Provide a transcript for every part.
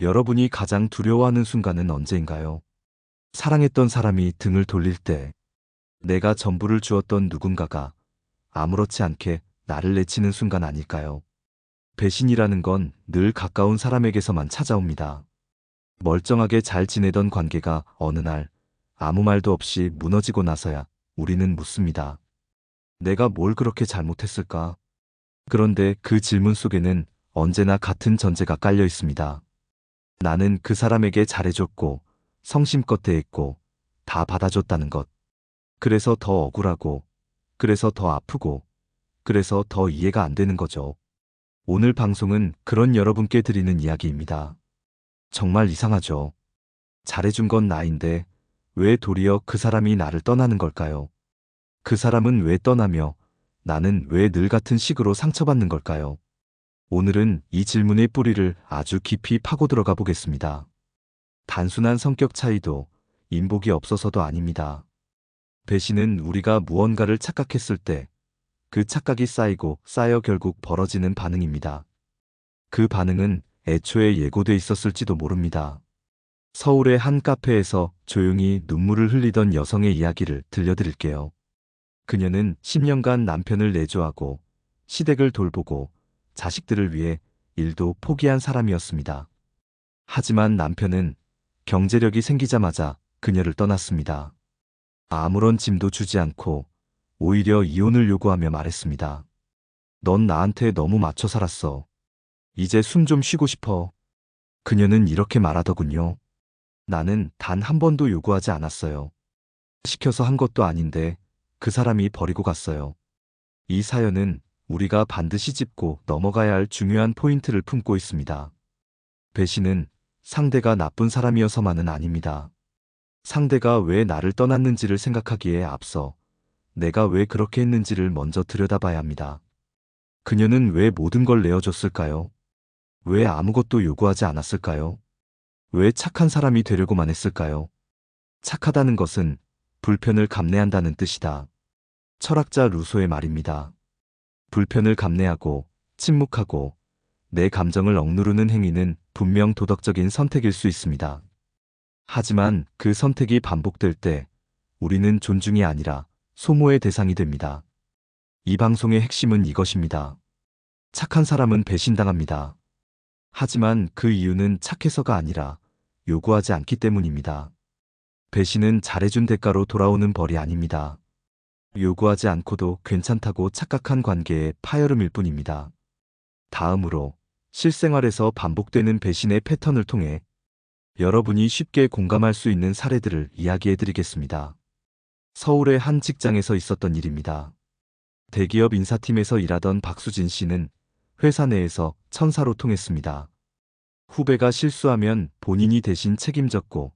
여러분이 가장 두려워하는 순간은 언제인가요? 사랑했던 사람이 등을 돌릴 때, 내가 전부를 주었던 누군가가 아무렇지 않게 나를 내치는 순간 아닐까요? 배신이라는 건 늘 가까운 사람에게서만 찾아옵니다. 멀쩡하게 잘 지내던 관계가 어느 날 아무 말도 없이 무너지고 나서야 우리는 묻습니다. 내가 뭘 그렇게 잘못했을까? 그런데 그 질문 속에는 언제나 같은 전제가 깔려 있습니다. 나는 그 사람에게 잘해줬고, 성심껏 대했고, 다 받아줬다는 것. 그래서 더 억울하고, 그래서 더 아프고, 그래서 더 이해가 안 되는 거죠. 오늘 방송은 그런 여러분께 드리는 이야기입니다. 정말 이상하죠. 잘해준 건 나인데, 왜 도리어 그 사람이 나를 떠나는 걸까요? 그 사람은 왜 떠나며, 나는 왜 늘 같은 식으로 상처받는 걸까요? 오늘은 이 질문의 뿌리를 아주 깊이 파고 들어가 보겠습니다. 단순한 성격 차이도, 인복이 없어서도 아닙니다. 배신은 우리가 무언가를 착각했을 때 그 착각이 쌓이고 쌓여 결국 벌어지는 반응입니다. 그 반응은 애초에 예고돼 있었을지도 모릅니다. 서울의 한 카페에서 조용히 눈물을 흘리던 여성의 이야기를 들려드릴게요. 그녀는 10년간 남편을 내조하고 시댁을 돌보고 자식들을 위해 일도 포기한 사람이었습니다. 하지만 남편은 경제력이 생기자마자 그녀를 떠났습니다. 아무런 짐도 주지 않고 오히려 이혼을 요구하며 말했습니다. 넌 나한테 너무 맞춰 살았어. 이제 숨 좀 쉬고 싶어. 그녀는 이렇게 말하더군요. 나는 단 한 번도 요구하지 않았어요. 시켜서 한 것도 아닌데 그 사람이 버리고 갔어요. 이 사연은 우리가 반드시 짚고 넘어가야 할 중요한 포인트를 품고 있습니다. 배신은 상대가 나쁜 사람이어서만은 아닙니다. 상대가 왜 나를 떠났는지를 생각하기에 앞서 내가 왜 그렇게 했는지를 먼저 들여다봐야 합니다. 그녀는 왜 모든 걸 내어줬을까요? 왜 아무것도 요구하지 않았을까요? 왜 착한 사람이 되려고만 했을까요? 착하다는 것은 불편을 감내한다는 뜻이다. 철학자 루소의 말입니다. 불편을 감내하고 침묵하고 내 감정을 억누르는 행위는 분명 도덕적인 선택일 수 있습니다. 하지만 그 선택이 반복될 때 우리는 존중이 아니라 소모의 대상이 됩니다. 이 방송의 핵심은 이것입니다. 착한 사람은 배신당합니다. 하지만 그 이유는 착해서가 아니라 요구하지 않기 때문입니다. 배신은 잘해준 대가로 돌아오는 벌이 아닙니다. 요구하지 않고도 괜찮다고 착각한 관계의 파열음일 뿐입니다. 다음으로 실생활에서 반복되는 배신의 패턴을 통해 여러분이 쉽게 공감할 수 있는 사례들을 이야기해 드리겠습니다. 서울의 한 직장에서 있었던 일입니다. 대기업 인사팀에서 일하던 박수진 씨는 회사 내에서 천사로 통했습니다. 후배가 실수하면 본인이 대신 책임졌고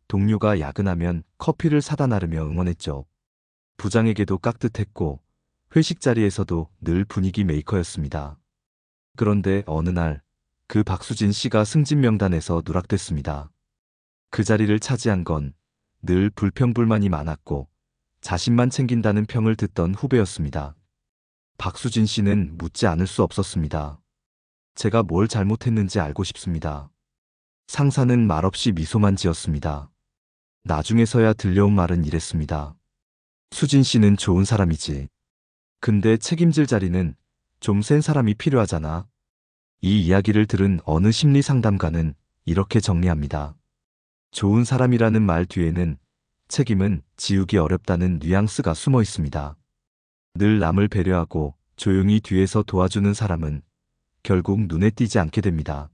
동료가 야근하면 커피를 사다 나르며 응원했죠. 부장에게도 깍듯했고 회식 자리에서도 늘 분위기 메이커였습니다. 그런데 어느 날 그 박수진 씨가 승진 명단에서 누락됐습니다. 그 자리를 차지한 건 늘 불평불만이 많았고 자신만 챙긴다는 평을 듣던 후배였습니다. 박수진 씨는 묻지 않을 수 없었습니다. 제가 뭘 잘못했는지 알고 싶습니다. 상사는 말없이 미소만 지었습니다. 나중에서야 들려온 말은 이랬습니다. 수진 씨는 좋은 사람이지. 근데 책임질 자리는 좀 센 사람이 필요하잖아. 이 이야기를 들은 어느 심리 상담가는 이렇게 정리합니다. 좋은 사람이라는 말 뒤에는 책임은 지우기 어렵다는 뉘앙스가 숨어 있습니다. 늘 남을 배려하고 조용히 뒤에서 도와주는 사람은 결국 눈에 띄지 않게 됩니다.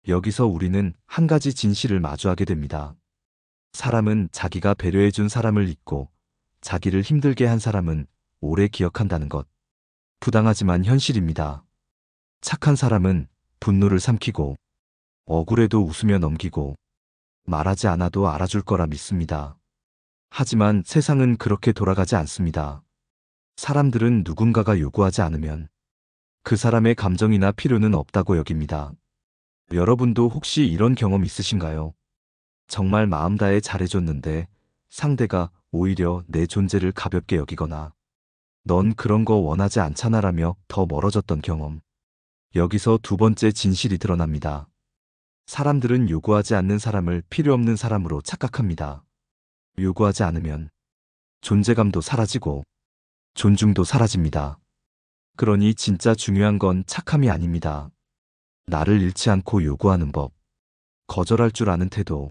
여기서 우리는 한 가지 진실을 마주하게 됩니다. 사람은 자기가 배려해준 사람을 잊고 자기를 힘들게 한 사람은 오래 기억한다는 것. 부당하지만 현실입니다. 착한 사람은 분노를 삼키고 억울해도 웃으며 넘기고 말하지 않아도 알아줄 거라 믿습니다. 하지만 세상은 그렇게 돌아가지 않습니다. 사람들은 누군가가 요구하지 않으면 그 사람의 감정이나 필요는 없다고 여깁니다. 여러분도 혹시 이런 경험 있으신가요? 정말 마음 다해 잘해줬는데 상대가 오히려 내 존재를 가볍게 여기거나 넌 그런 거 원하지 않잖아라며 더 멀어졌던 경험. 여기서 두 번째 진실이 드러납니다. 사람들은 요구하지 않는 사람을 필요 없는 사람으로 착각합니다. 요구하지 않으면 존재감도 사라지고 존중도 사라집니다. 그러니 진짜 중요한 건 착함이 아닙니다. 나를 잃지 않고 요구하는 법, 거절할 줄 아는 태도,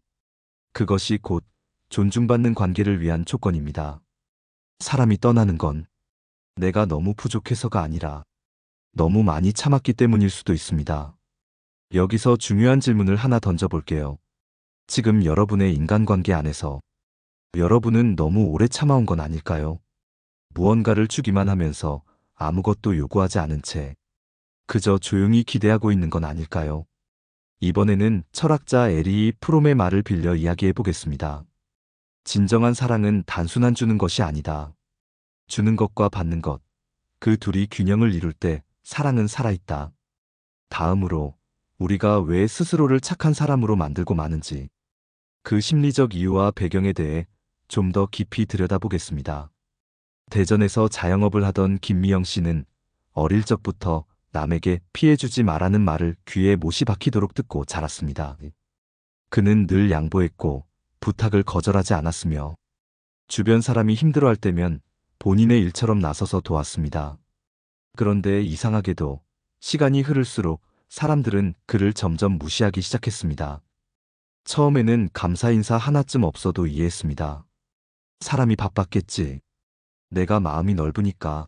그것이 곧 존중받는 관계를 위한 조건입니다. 사람이 떠나는 건 내가 너무 부족해서가 아니라 너무 많이 참았기 때문일 수도 있습니다. 여기서 중요한 질문을 하나 던져볼게요. 지금 여러분의 인간관계 안에서 여러분은 너무 오래 참아온 건 아닐까요? 무언가를 주기만 하면서 아무것도 요구하지 않은 채 그저 조용히 기대하고 있는 건 아닐까요? 이번에는 철학자 에리 프롬의 말을 빌려 이야기해 보겠습니다. 진정한 사랑은 단순한 주는 것이 아니다. 주는 것과 받는 것, 그 둘이 균형을 이룰 때 사랑은 살아있다. 다음으로 우리가 왜 스스로를 착한 사람으로 만들고 마는지, 그 심리적 이유와 배경에 대해 좀 더 깊이 들여다보겠습니다. 대전에서 자영업을 하던 김미영 씨는 어릴 적부터 남에게 피해주지 말라는 말을 귀에 못이 박히도록 듣고 자랐습니다. 그는 늘 양보했고 부탁을 거절하지 않았으며 주변 사람이 힘들어할 때면 본인의 일처럼 나서서 도왔습니다. 그런데 이상하게도 시간이 흐를수록 사람들은 그를 점점 무시하기 시작했습니다. 처음에는 감사 인사 하나쯤 없어도 이해했습니다. 사람이 바빴겠지. 내가 마음이 넓으니까.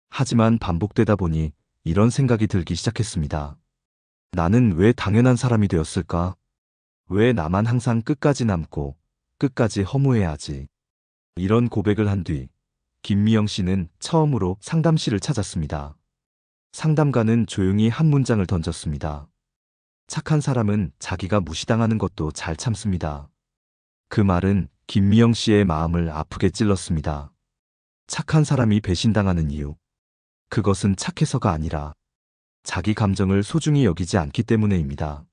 하지만 반복되다 보니 이런 생각이 들기 시작했습니다. 나는 왜 당연한 사람이 되었을까? 왜 나만 항상 끝까지 남고 끝까지 허무해야 하지? 이런 고백을 한 뒤 김미영 씨는 처음으로 상담실을 찾았습니다. 상담가는 조용히 한 문장을 던졌습니다. 착한 사람은 자기가 무시당하는 것도 잘 참습니다. 그 말은 김미영 씨의 마음을 아프게 찔렀습니다. 착한 사람이 배신당하는 이유. 그것은 착해서가 아니라 자기 감정을 소중히 여기지 않기 때문에입니다.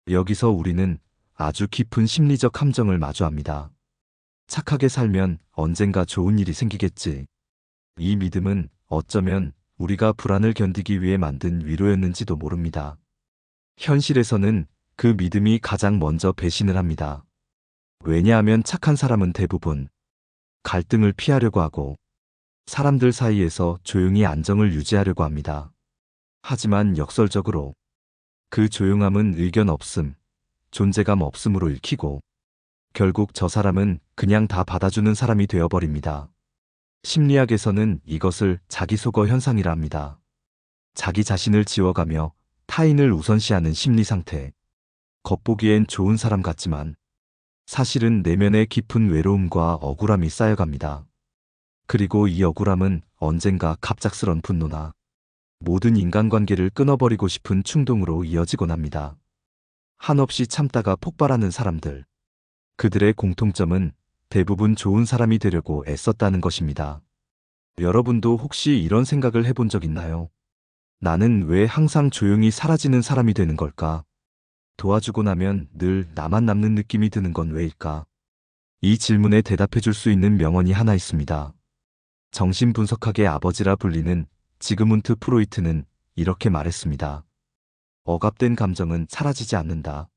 여기서 우리는 아주 깊은 심리적 함정을 마주합니다. 착하게 살면 언젠가 좋은 일이 생기겠지. 이 믿음은 어쩌면 우리가 불안을 견디기 위해 만든 위로였는지도 모릅니다. 현실에서는 그 믿음이 가장 먼저 배신을 합니다. 왜냐하면 착한 사람은 대부분 갈등을 피하려고 하고 사람들 사이에서 조용히 안정을 유지하려고 합니다. 하지만 역설적으로 그 조용함은 의견 없음, 존재감 없음으로 읽히고 결국 저 사람은 그냥 다 받아주는 사람이 되어버립니다. 심리학에서는 이것을 자기소거 현상이라 합니다. 자기 자신을 지워가며 타인을 우선시하는 심리 상태. 겉보기엔 좋은 사람 같지만 사실은 내면의 깊은 외로움과 억울함이 쌓여갑니다. 그리고 이 억울함은 언젠가 갑작스런 분노나 모든 인간관계를 끊어버리고 싶은 충동으로 이어지곤 합니다. 한없이 참다가 폭발하는 사람들. 그들의 공통점은 대부분 좋은 사람이 되려고 애썼다는 것입니다. 여러분도 혹시 이런 생각을 해본 적 있나요? 나는 왜 항상 조용히 사라지는 사람이 되는 걸까? 도와주고 나면 늘 나만 남는 느낌이 드는 건 왜일까? 이 질문에 대답해 줄 수 있는 명언이 하나 있습니다. 정신분석학의 아버지라 불리는 지그문트 프로이트는 이렇게 말했습니다. 억압된 감정은 사라지지 않는다.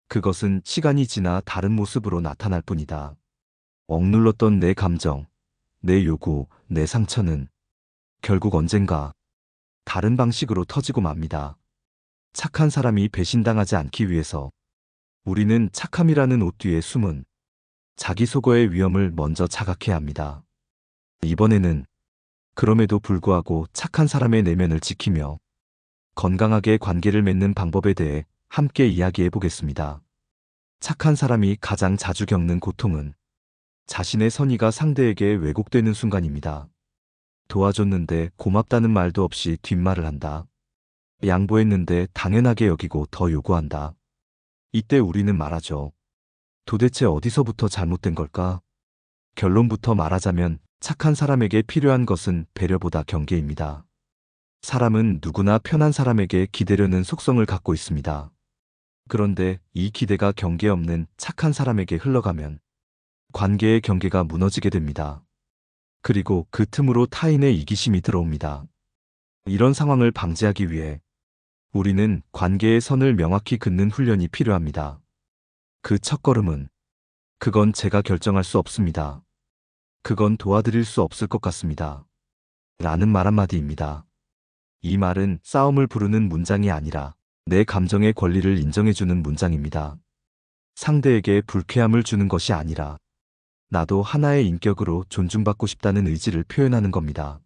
그것은 시간이 지나 다른 모습으로 나타날 뿐이다. 억눌렀던 내 감정, 내 요구, 내 상처는 결국 언젠가 다른 방식으로 터지고 맙니다. 착한 사람이 배신당하지 않기 위해서 우리는 착함이라는 옷 뒤에 숨은 자기소거의 위험을 먼저 자각해야 합니다. 이번에는 그럼에도 불구하고 착한 사람의 내면을 지키며 건강하게 관계를 맺는 방법에 대해 함께 이야기해 보겠습니다. 착한 사람이 가장 자주 겪는 고통은 자신의 선의가 상대에게 왜곡되는 순간입니다. 도와줬는데 고맙다는 말도 없이 뒷말을 한다. 양보했는데 당연하게 여기고 더 요구한다. 이때 우리는 말하죠. 도대체 어디서부터 잘못된 걸까? 결론부터 말하자면 착한 사람에게 필요한 것은 배려보다 경계입니다. 사람은 누구나 편한 사람에게 기대려는 속성을 갖고 있습니다. 그런데 이 기대가 경계 없는 착한 사람에게 흘러가면 관계의 경계가 무너지게 됩니다. 그리고 그 틈으로 타인의 이기심이 들어옵니다. 이런 상황을 방지하기 위해 우리는 관계의 선을 명확히 긋는 훈련이 필요합니다. 그 첫걸음은 그건 제가 결정할 수 없습니다. 그건 도와드릴 수 없을 것 같습니다. 라는 말 한마디입니다. 이 말은 싸움을 부르는 문장이 아니라 내 감정의 권리를 인정해주는 문장입니다. 상대에게 불쾌함을 주는 것이 아니라 나도 하나의 인격으로 존중받고 싶다는 의지를 표현하는 겁니다.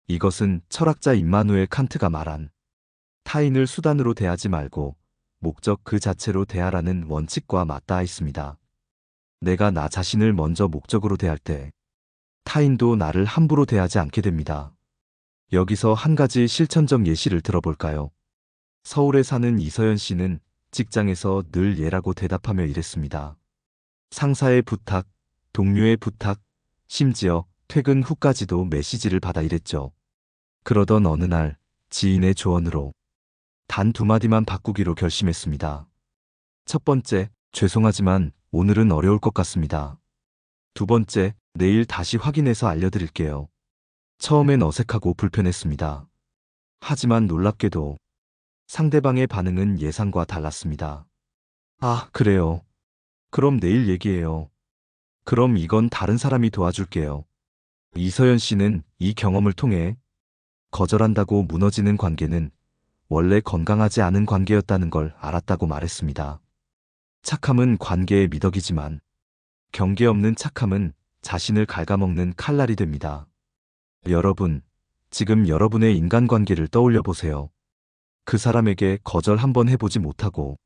이것은 철학자 임마누엘 칸트가 말한 타인을 수단으로 대하지 말고 목적 그 자체로 대하라는 원칙과 맞닿아 있습니다. 내가 나 자신을 먼저 목적으로 대할 때 타인도 나를 함부로 대하지 않게 됩니다. 여기서 한 가지 실천적 예시를 들어볼까요? 서울에 사는 이서연 씨는 직장에서 늘 예라고 대답하며 일했습니다. 상사의 부탁, 동료의 부탁, 심지어 퇴근 후까지도 메시지를 받아 일했죠. 그러던 어느 날 지인의 조언으로 단 2마디만 바꾸기로 결심했습니다. 첫 번째, 죄송하지만 오늘은 어려울 것 같습니다. 두 번째, 내일 다시 확인해서 알려드릴게요. 처음엔 어색하고 불편했습니다. 하지만 놀랍게도 상대방의 반응은 예상과 달랐습니다. 아, 그래요. 그럼 내일 얘기해요. 그럼 이건 다른 사람이 도와줄게요. 이서연 씨는 이 경험을 통해 거절한다고 무너지는 관계는 원래 건강하지 않은 관계였다는 걸 알았다고 말했습니다. 착함은 관계의 미덕이지만 경계 없는 착함은 자신을 갉아먹는 칼날이 됩니다. 여러분, 지금 여러분의 인간관계를 떠올려 보세요. 그 사람에게 거절 한번 해보지 못하고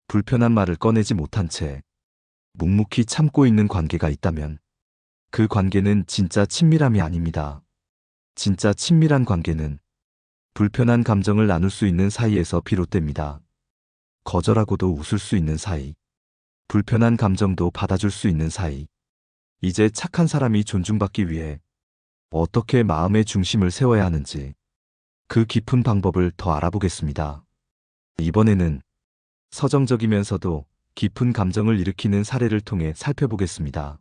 불편한 말을 꺼내지 못한 채 묵묵히 참고 있는 관계가 있다면 그 관계는 진짜 친밀함이 아닙니다. 진짜 친밀한 관계는 불편한 감정을 나눌 수 있는 사이에서 비롯됩니다. 거절하고도 웃을 수 있는 사이, 불편한 감정도 받아줄 수 있는 사이. 이제 착한 사람이 존중받기 위해 어떻게 마음의 중심을 세워야 하는지 그 깊은 방법을 더 알아보겠습니다. 이번에는 서정적이면서도 깊은 감정을 일으키는 사례를 통해 살펴보겠습니다.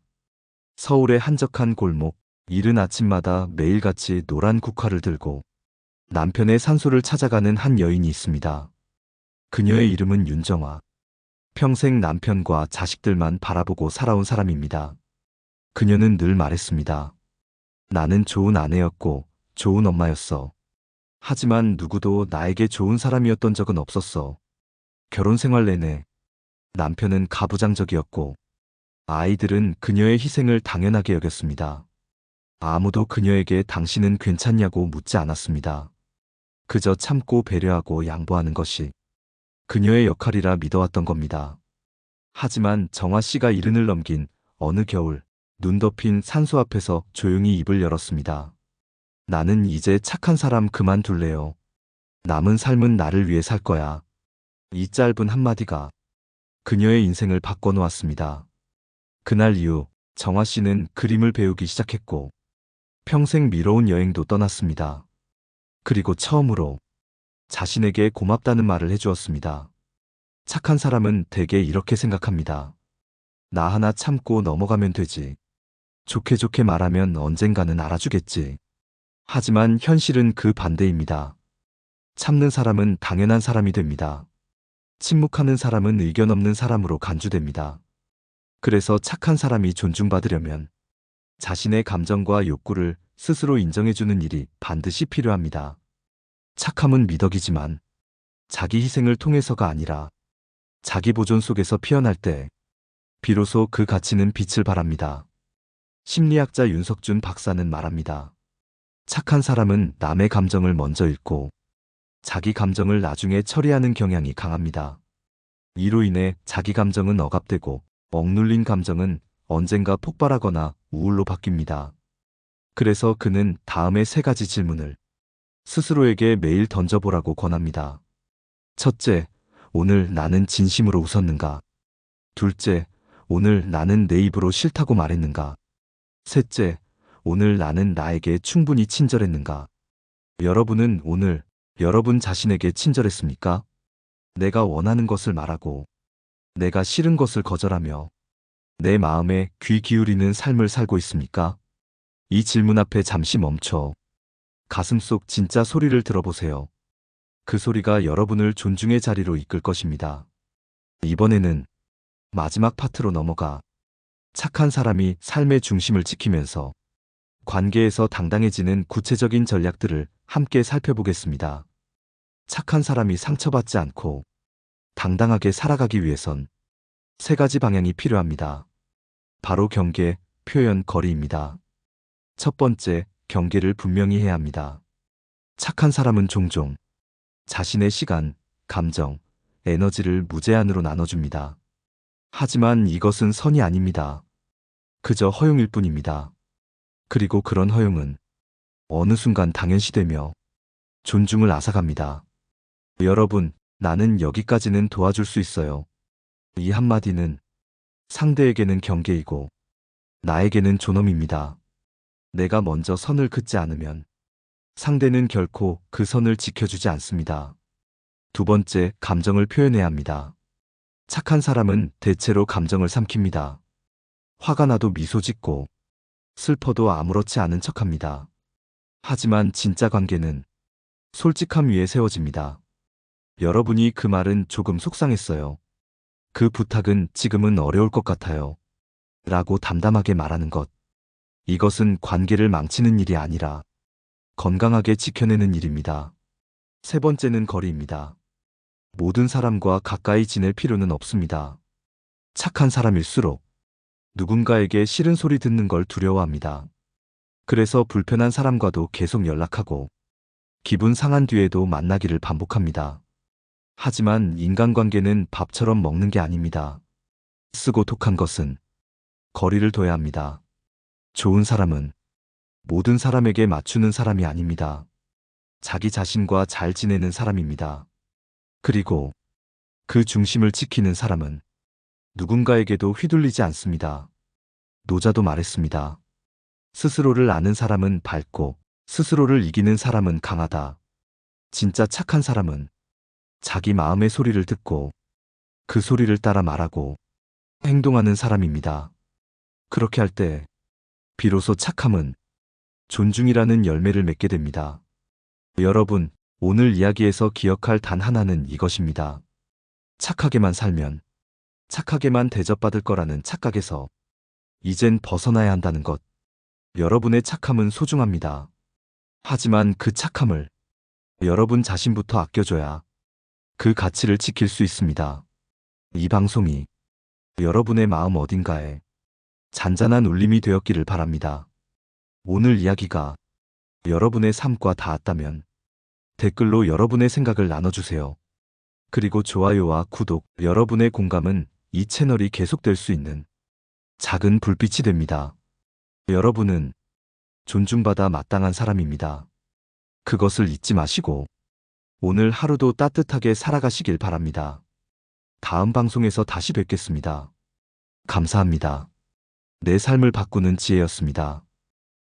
서울의 한적한 골목, 이른 아침마다 매일같이 노란 국화를 들고 남편의 산소를 찾아가는 한 여인이 있습니다. 그녀의 이름은 윤정아. 평생 남편과 자식들만 바라보고 살아온 사람입니다. 그녀는 늘 말했습니다. 나는 좋은 아내였고 좋은 엄마였어. 하지만 누구도 나에게 좋은 사람이었던 적은 없었어. 결혼 생활 내내 남편은 가부장적이었고 아이들은 그녀의 희생을 당연하게 여겼습니다. 아무도 그녀에게 당신은 괜찮냐고 묻지 않았습니다. 그저 참고 배려하고 양보하는 것이 그녀의 역할이라 믿어왔던 겁니다. 하지만 정아 씨가 70을 넘긴 어느 겨울 눈 덮인 산소 앞에서 조용히 입을 열었습니다. 나는 이제 착한 사람 그만둘래요. 남은 삶은 나를 위해 살 거야. 이 짧은 한마디가 그녀의 인생을 바꿔놓았습니다. 그날 이후 정아 씨는 그림을 배우기 시작했고 평생 미뤄온 여행도 떠났습니다. 그리고 처음으로 자신에게 고맙다는 말을 해주었습니다. 착한 사람은 대개 이렇게 생각합니다. 나 하나 참고 넘어가면 되지. 좋게 좋게 말하면 언젠가는 알아주겠지. 하지만 현실은 그 반대입니다. 참는 사람은 당연한 사람이 됩니다. 침묵하는 사람은 의견 없는 사람으로 간주됩니다. 그래서 착한 사람이 존중받으려면 자신의 감정과 욕구를 스스로 인정해주는 일이 반드시 필요합니다. 착함은 미덕이지만 자기 희생을 통해서가 아니라 자기 보존 속에서 피어날 때 비로소 그 가치는 빛을 발합니다. 심리학자 윤석준 박사는 말합니다. 착한 사람은 남의 감정을 먼저 읽고 자기 감정을 나중에 처리하는 경향이 강합니다. 이로 인해 자기 감정은 억압되고 억눌린 감정은 언젠가 폭발하거나 우울로 바뀝니다. 그래서 그는 다음의 3가지 질문을 스스로에게 매일 던져보라고 권합니다. 첫째, 오늘 나는 진심으로 웃었는가? 둘째, 오늘 나는 내 입으로 싫다고 말했는가? 셋째, 오늘 나는 나에게 충분히 친절했는가? 여러분은 오늘 여러분 자신에게 친절했습니까? 내가 원하는 것을 말하고 내가 싫은 것을 거절하며 내 마음에 귀 기울이는 삶을 살고 있습니까? 이 질문 앞에 잠시 멈춰 가슴속 진짜 소리를 들어보세요. 그 소리가 여러분을 존중의 자리로 이끌 것입니다. 이번에는 마지막 파트로 넘어가 착한 사람이 삶의 중심을 지키면서 관계에서 당당해지는 구체적인 전략들을 함께 살펴보겠습니다. 착한 사람이 상처받지 않고 당당하게 살아가기 위해선 세 가지 방향이 필요합니다. 바로 경계, 표현, 거리입니다. 첫 번째, 경계를 분명히 해야 합니다. 착한 사람은 종종 자신의 시간, 감정, 에너지를 무제한으로 나눠줍니다. 하지만 이것은 선이 아닙니다. 그저 허용일 뿐입니다. 그리고 그런 허용은 어느 순간 당연시되며 존중을 앗아갑니다. 여러분, 나는 여기까지는 도와줄 수 있어요. 이 한마디는 상대에게는 경계이고 나에게는 존엄입니다. 내가 먼저 선을 긋지 않으면 상대는 결코 그 선을 지켜주지 않습니다. 두 번째, 감정을 표현해야 합니다. 착한 사람은 대체로 감정을 삼킵니다. 화가 나도 미소 짓고 슬퍼도 아무렇지 않은 척합니다. 하지만 진짜 관계는 솔직함 위에 세워집니다. 여러분이 그 말은 조금 속상했어요. 그 부탁은 지금은 어려울 것 같아요. 라고 담담하게 말하는 것. 이것은 관계를 망치는 일이 아니라 건강하게 지켜내는 일입니다. 세 번째는 거리입니다. 모든 사람과 가까이 지낼 필요는 없습니다. 착한 사람일수록 누군가에게 싫은 소리 듣는 걸 두려워합니다. 그래서 불편한 사람과도 계속 연락하고 기분 상한 뒤에도 만나기를 반복합니다. 하지만 인간관계는 밥처럼 먹는 게 아닙니다. 쓰고 독한 것은 거리를 둬야 합니다. 좋은 사람은 모든 사람에게 맞추는 사람이 아닙니다. 자기 자신과 잘 지내는 사람입니다. 그리고 그 중심을 지키는 사람은 누군가에게도 휘둘리지 않습니다. 노자도 말했습니다. 스스로를 아는 사람은 밝고 스스로를 이기는 사람은 강하다. 진짜 착한 사람은 자기 마음의 소리를 듣고 그 소리를 따라 말하고 행동하는 사람입니다. 그렇게 할 때 비로소 착함은 존중이라는 열매를 맺게 됩니다. 여러분, 오늘 이야기에서 기억할 단 하나는 이것입니다. 착하게만 살면 착하게만 대접받을 거라는 착각에서 이젠 벗어나야 한다는 것. 여러분의 착함은 소중합니다. 하지만 그 착함을 여러분 자신부터 아껴줘야 그 가치를 지킬 수 있습니다. 이 방송이 여러분의 마음 어딘가에 잔잔한 울림이 되었기를 바랍니다. 오늘 이야기가 여러분의 삶과 닿았다면 댓글로 여러분의 생각을 나눠주세요. 그리고 좋아요와 구독, 여러분의 공감은 이 채널이 계속될 수 있는 작은 불빛이 됩니다. 여러분은 존중받아 마땅한 사람입니다. 그것을 잊지 마시고 오늘 하루도 따뜻하게 살아가시길 바랍니다. 다음 방송에서 다시 뵙겠습니다. 감사합니다. 내 삶을 바꾸는 지혜였습니다.